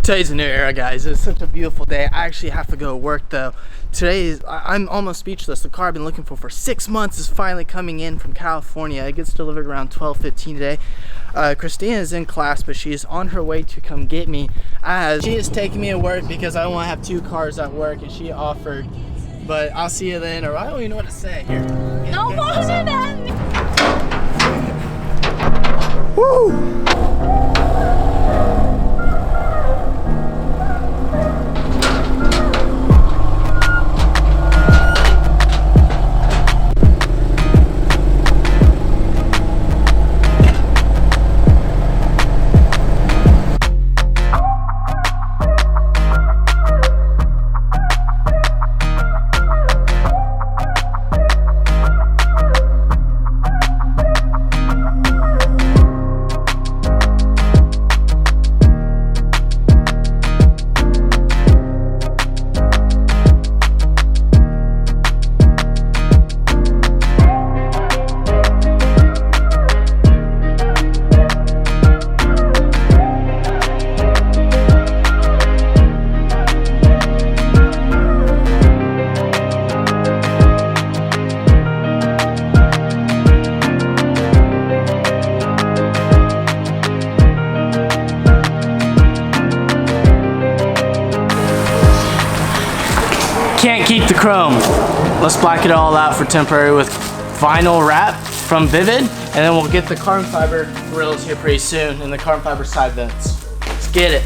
Today's a new era, guys. It's such a beautiful day. I actually have to go to work though. I'm almost speechless. The car I've been looking for 6 months is finally coming in from California. It gets delivered around 12:15 today. Christina is in class, but she is on her way to come get me, as she is taking me to work because I want to have 2 cars at work, and she offered. But I'll see you then, or I don't even know what to say. Here. No more than that. Woo! Can't keep the chrome. Let's black it all out for temporary with vinyl wrap from Vivid, and then we'll get the carbon fiber grills here pretty soon and the carbon fiber side vents. Let's get it.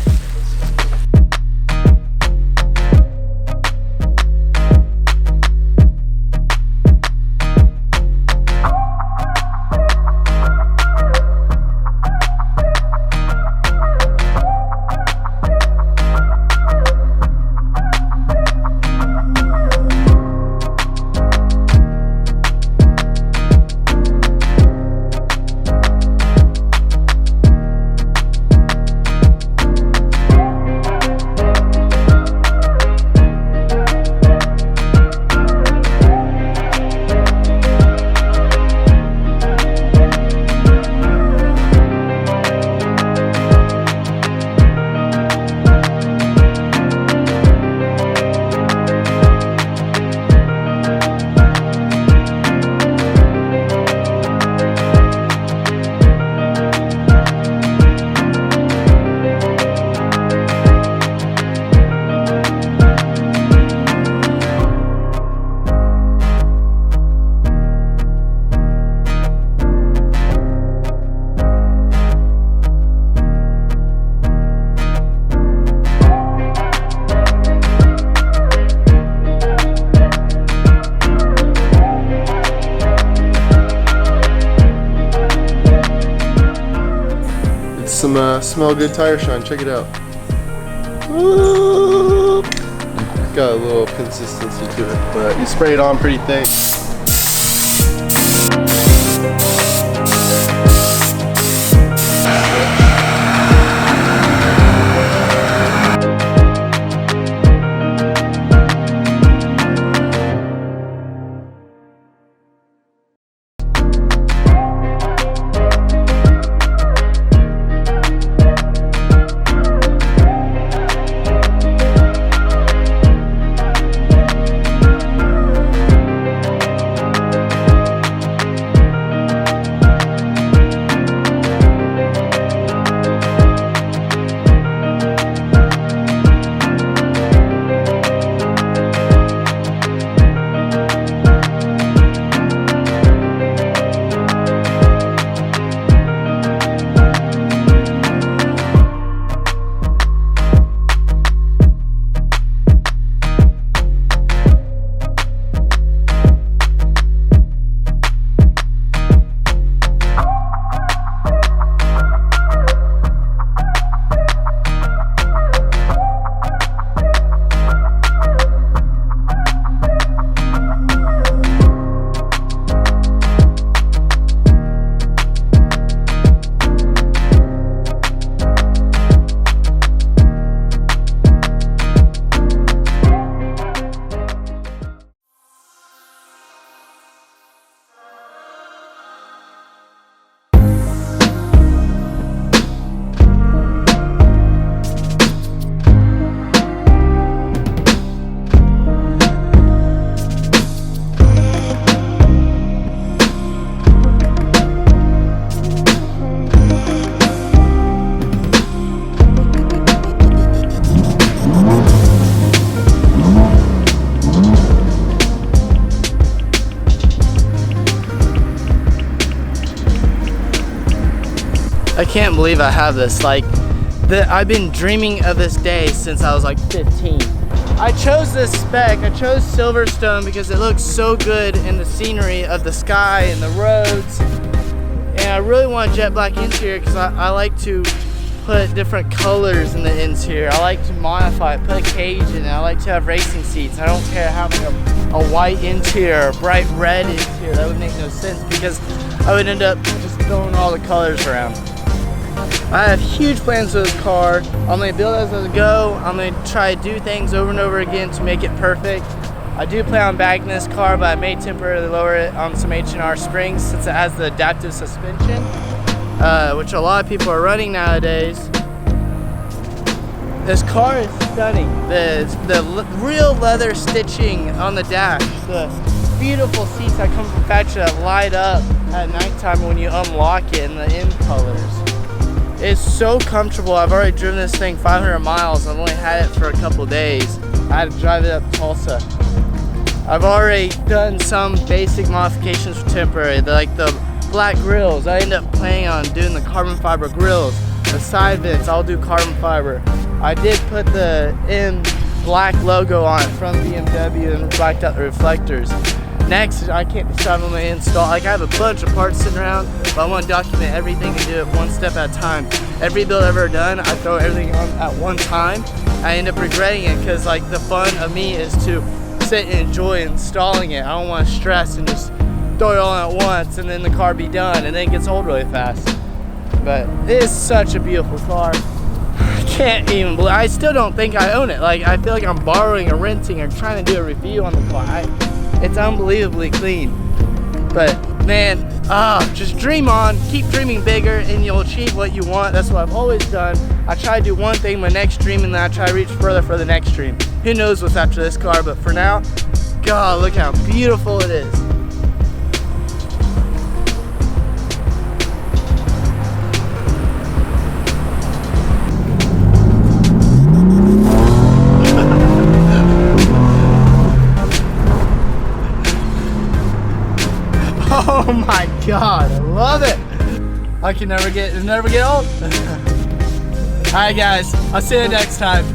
Some smell good tire shine, check it out. Woo! Got a little consistency to it, but you spray it on pretty thick. can't believe I have this. Like, I've been dreaming of this day since I was like 15. I chose this spec. I chose Silverstone because it looks so good in the scenery of the sky and the roads. And I really want a jet black interior because I like to put different colors in the interior. I like to modify it, put a cage in it. I like to have racing seats. I don't care having a white interior, a bright red interior. That would make no sense because I would end up just throwing all the colors around. I have huge plans for this car. I'm going to build it as I go. I'm going to try to do things over and over again to make it perfect. I do plan on bagging this car, but I may temporarily lower it on some H&R springs since it has the adaptive suspension, which a lot of people are running nowadays. This car is stunning. The real leather stitching on the dash, the beautiful seats that come from factory that light up at nighttime when you unlock it, and the end colors. It's so comfortable. I've already driven this thing 500 miles. I've only had it for a couple days. I had to drive it up Tulsa. I've already done some basic modifications for temporary, like the black grills. I end up planning on doing the carbon fiber grills. The side vents, I'll do carbon fiber. I did put the M black logo on it from BMW and blacked out the reflectors. Next, I can't decide when I install. Like, I have a bunch of parts sitting around, but I want to document everything and do it one step at a time. Every build I've ever done, I throw everything on at one time. I end up regretting it because, like, the fun of me is to sit and enjoy installing it. I don't want to stress and just throw it all at once and then the car be done, and then it gets old really fast. But it is such a beautiful car. I can't even believe, I still don't think I own it. Like, I feel like I'm borrowing or renting or trying to do a review on the car. It's unbelievably clean. But man, just dream on, keep dreaming bigger, and you'll achieve what you want. That's what I've always done. I try to do one thing my next dream, and then I try to reach further for the next dream. Who knows what's after this car, but for now, God, look how beautiful it is. Oh my God, I love it. I can never get old. All right guys, I'll see you next time.